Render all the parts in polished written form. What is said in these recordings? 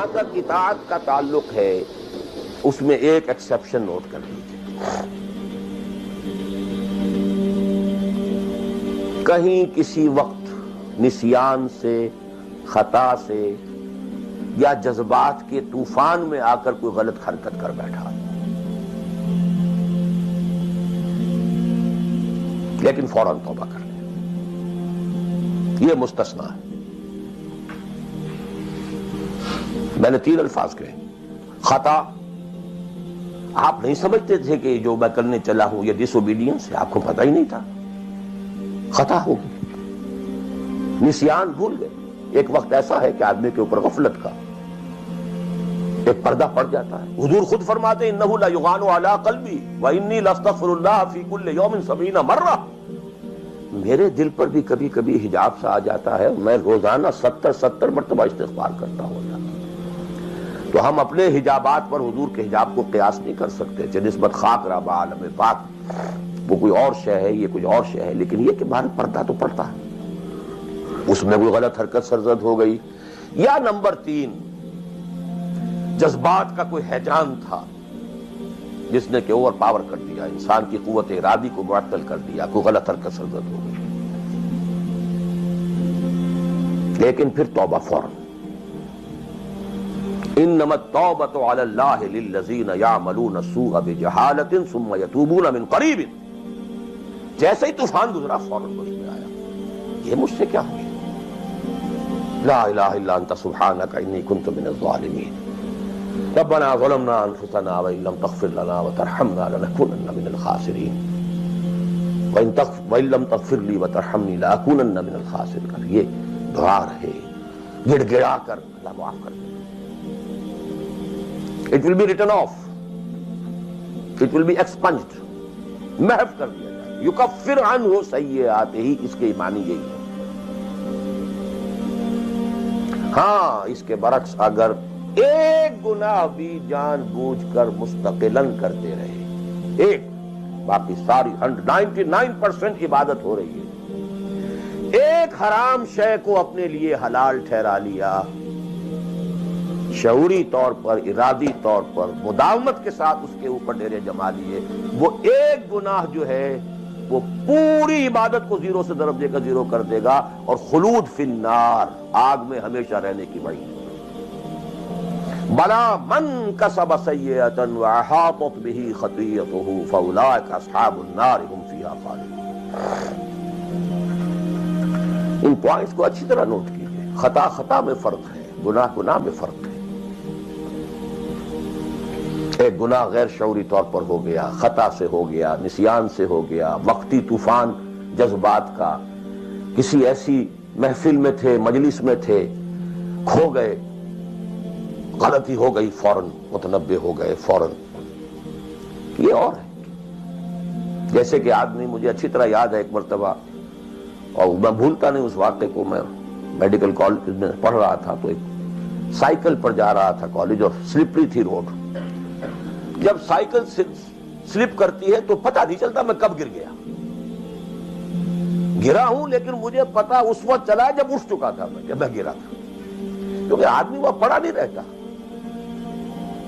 جہاں تک اطاعت کا تعلق ہے اس میں ایک ایکسیپشن نوٹ کر لیجیے. کہیں کسی وقت نسیان سے، خطا سے یا جذبات کے طوفان میں آ کر کوئی غلط حرکت کر بیٹھا، لیکن فوراً توبہ کر لیں، یہ مستثنیٰ ہے. میں نے 3 الفاظ کہے. خطا، آپ نہیں سمجھتے تھے کہ جو میں کرنے چلا ہوں یہ ڈس اوبیڈینس ہے، آپ کو پتہ ہی نہیں تھا، خطا ہوگی. نسیان، بھول گئے. ایک وقت ایسا ہے کہ آدمی کے اوپر غفلت کا ایک پردہ پڑ جاتا ہے. حضور خود فرماتے ہیں انہ لا یغان علی قلبی وانی لاستغفر اللہ فی کل یوم 70 مرہ. میرے دل پر بھی کبھی کبھی حجاب سا آ جاتا ہے، میں روزانہ 70 مرتبہ استغفار کرتا ہوں. تو ہم اپنے حجابات پر حضور کے حجاب کو قیاس نہیں کر سکتے. نسبت خاک رہا بعالم پاک، وہ کوئی اور شے ہے، یہ کچھ اور شے ہے. لیکن یہ کہ باہر پردہ تو پڑتا ہے، اس میں کوئی غلط حرکت سرزد ہو گئی. یا نمبر 3، جذبات کا کوئی ہیجان تھا جس نے کہ اوور پاور کر دیا، انسان کی قوت ارادی کو معطل کر دیا، کوئی غلط حرکت سرزد ہو گئی. لیکن پھر توبہ فوراً. انما التوبۃ علی اللہ للذین یعملون السوء بجہالۃ ثم یتوبون من قریب. جیسے ہی طوفان گزرا فوراً مجھ میں آیا، یہ مجھ سے کیا ہو گیا؟ لا الہ الا انت سبحانک انی کنت من الظالمین. ربنا ظلمنا انفسنا وان لم تغفر لنا وترحمنا لنکونن من الخاسرین وان لم تغفر لی وترحمنی لاکونن من الخاسرین. یہ دعا رہے، گڑ گڑا کر اللہ معاف کر دے. It will be written off. It will be expunged. محو کر دیا جائے. یکفر عنہ سیئاتہ، اس کے معنی یہی ہے. ہاں، اس کے برعکس اگر ایک گناہ بھی جان بوجھ کر مستقلاً کرتے رہے، ایک، باقی ساری 99% عبادت ہو رہی ہے، ایک حرام شے کو اپنے لیے حلال ٹھہرا لیا، شعوری طور پر، ارادی طور پر مداومت کے ساتھ اس کے اوپر ڈیرے جما لیے، وہ ایک گناہ جو ہے وہ پوری عبادت کو 0 سے ضرب دے کر 0 کر دے گا، اور خلود فی النار، آگ میں ہمیشہ رہنے کی وعید. بلا من کسب سیئۃ واحاطت بہ خطیئتہ فاولئک اصحاب النار هم فیہا خالدون. ان پوائنٹس کو اچھی طرح نوٹ کیجیے. خطا خطا میں فرق ہے، گناہ گناہ میں فرق ہے. ایک گناہ غیر شعوری طور پر ہو گیا، خطا سے ہو گیا، نسیان سے ہو گیا، وقتی طوفان جذبات کا، کسی ایسی محفل میں تھے، مجلس میں تھے، کھو گئے، غلطی ہو گئی، فوراً متنبہ ہو گئے، فوراً. یہ اور ہے. جیسے کہ آدمی، مجھے اچھی طرح یاد ہے ایک مرتبہ، اور میں بھولتا نہیں اس واقعے کو، میں میڈیکل کالج میں پڑھ رہا تھا تو ایک سائیکل پر جا رہا تھا کالج، اور سلپری تھی روڈ. جب سائیکل سلپ کرتی ہے تو پتہ نہیں چلتا میں کب گر گیا. گرا ہوں لیکن مجھے پتا اس وقت چلا جب اٹھ چکا تھا میں، جب میں گرا تھا، کیونکہ آدمی وہ پڑا نہیں رہتا،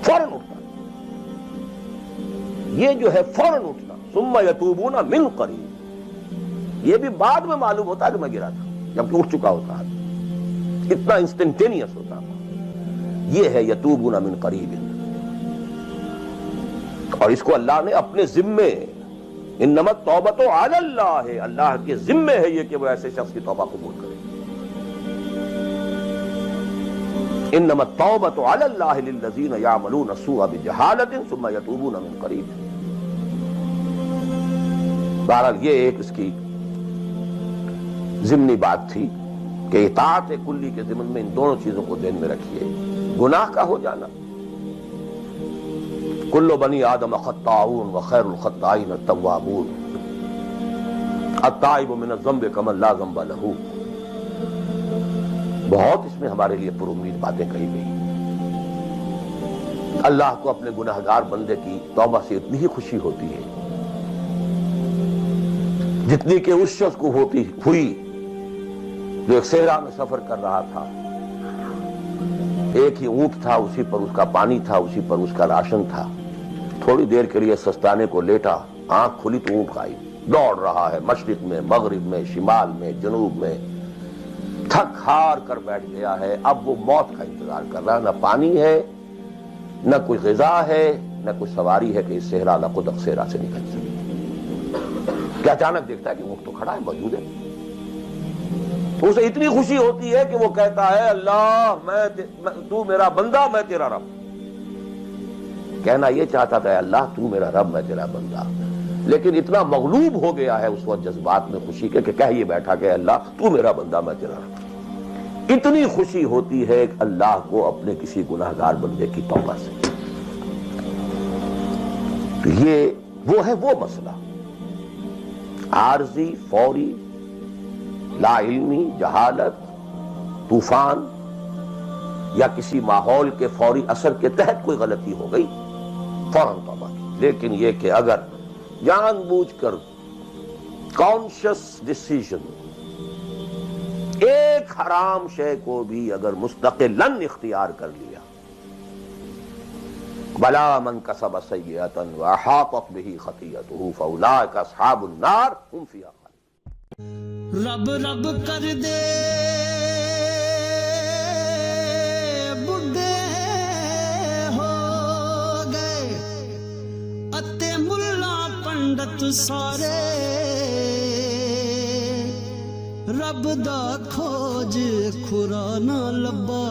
فوراً اٹھتا. یہ جو ہے فوراً اٹھنا، ثم یتوبون من قریب، یہ بھی بعد میں معلوم ہوتا کہ میں گرا تھا، جبکہ اٹھ چکا ہوتا ہے. اتنا انسٹنٹینیس ہوتا ہے. یہ ہے یتوبون من قریب. اور اس کو اللہ نے اپنے ذمے، انما التوبۃ علی اللہ، اللہ کے ذمے ہے یہ کہ وہ ایسے شخص کی توبہ قبول کرے. انما التوبۃ علی اللہ للذین یعملون السوء بجہالۃ ثم یتوبون من قریب. بہرحال یہ ایک اس کی ضمنی بات تھی کہ اطاعت کلی کے ضمن میں ان دونوں چیزوں کو ذہن میں رکھیے. گناہ کا ہو جانا، کل بنی آدم خطاؤون وخیر الخطائین التوابون، التائب من الذنب کمن لا ذنب لہ. بہت اس میں ہمارے لیے پر امید باتیں کہی گئی. اللہ کو اپنے گناہگار بندے کی توبہ سے اتنی ہی خوشی ہوتی ہے جتنی کہ اس شخص کو ہوئی جو ایک صحرا میں سفر کر رہا تھا، ایک ہی اونٹ تھا، اسی پر اس کا پانی تھا، اسی پر اس کا راشن تھا. تھوڑی دیر کے لیے سستانے کو لیٹا، آنکھ کھلی تو اونٹ غائب. دوڑ رہا ہے مشرق میں، مغرب میں، شمال میں، جنوب میں، تھک ہار کر بیٹھ گیا ہے. اب وہ موت کا انتظار کر رہا ہے. نہ پانی ہے، نہ کوئی غذا ہے، نہ کوئی سواری ہے کہ اس صحرا لقد صحرا سے نکل سکے. کہ اچانک دیکھتا ہے کہ اونٹ تو کھڑا ہے، موجود ہے. اسے اتنی خوشی ہوتی ہے کہ وہ کہتا ہے اللہ تو میرا بندہ، میں تیرا رب. کہنا یہ چاہتا تھا اللہ تو میرا رب، میں تیرا بندہ، لیکن اتنا مغلوب ہو گیا ہے اس وقت جذبات میں خوشی کے کہ کہہ یہ بیٹھا کہ اللہ تو میرا بندہ، میں تیرا رب. اتنی خوشی ہوتی ہے کہ اللہ کو اپنے کسی گناہگار بندے کی توبہ سے. تو یہ وہ ہے وہ مسئلہ عارضی، فوری، لا علمی، جہالت، طوفان یا کسی ماحول کے فوری اثر کے تحت کوئی غلطی ہو گئی فوراً توبہ کی. لیکن یہ کہ اگر جان بوجھ کر کانشس ڈیسیژن ایک حرام شے کو بھی اگر مستقلاً اختیار کر لیا، بلا من کسب سیئۃ واحاطت بہ خطیئتہ فاولئک اصحاب النار هم فیہا خالدون. رب رب کر دے بڈھے ہو گئے اتے ملا پنڈت سارے، رب دا کھوج کھرا نہ لبا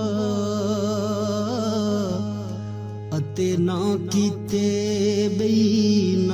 اتے نہ کیتے بئی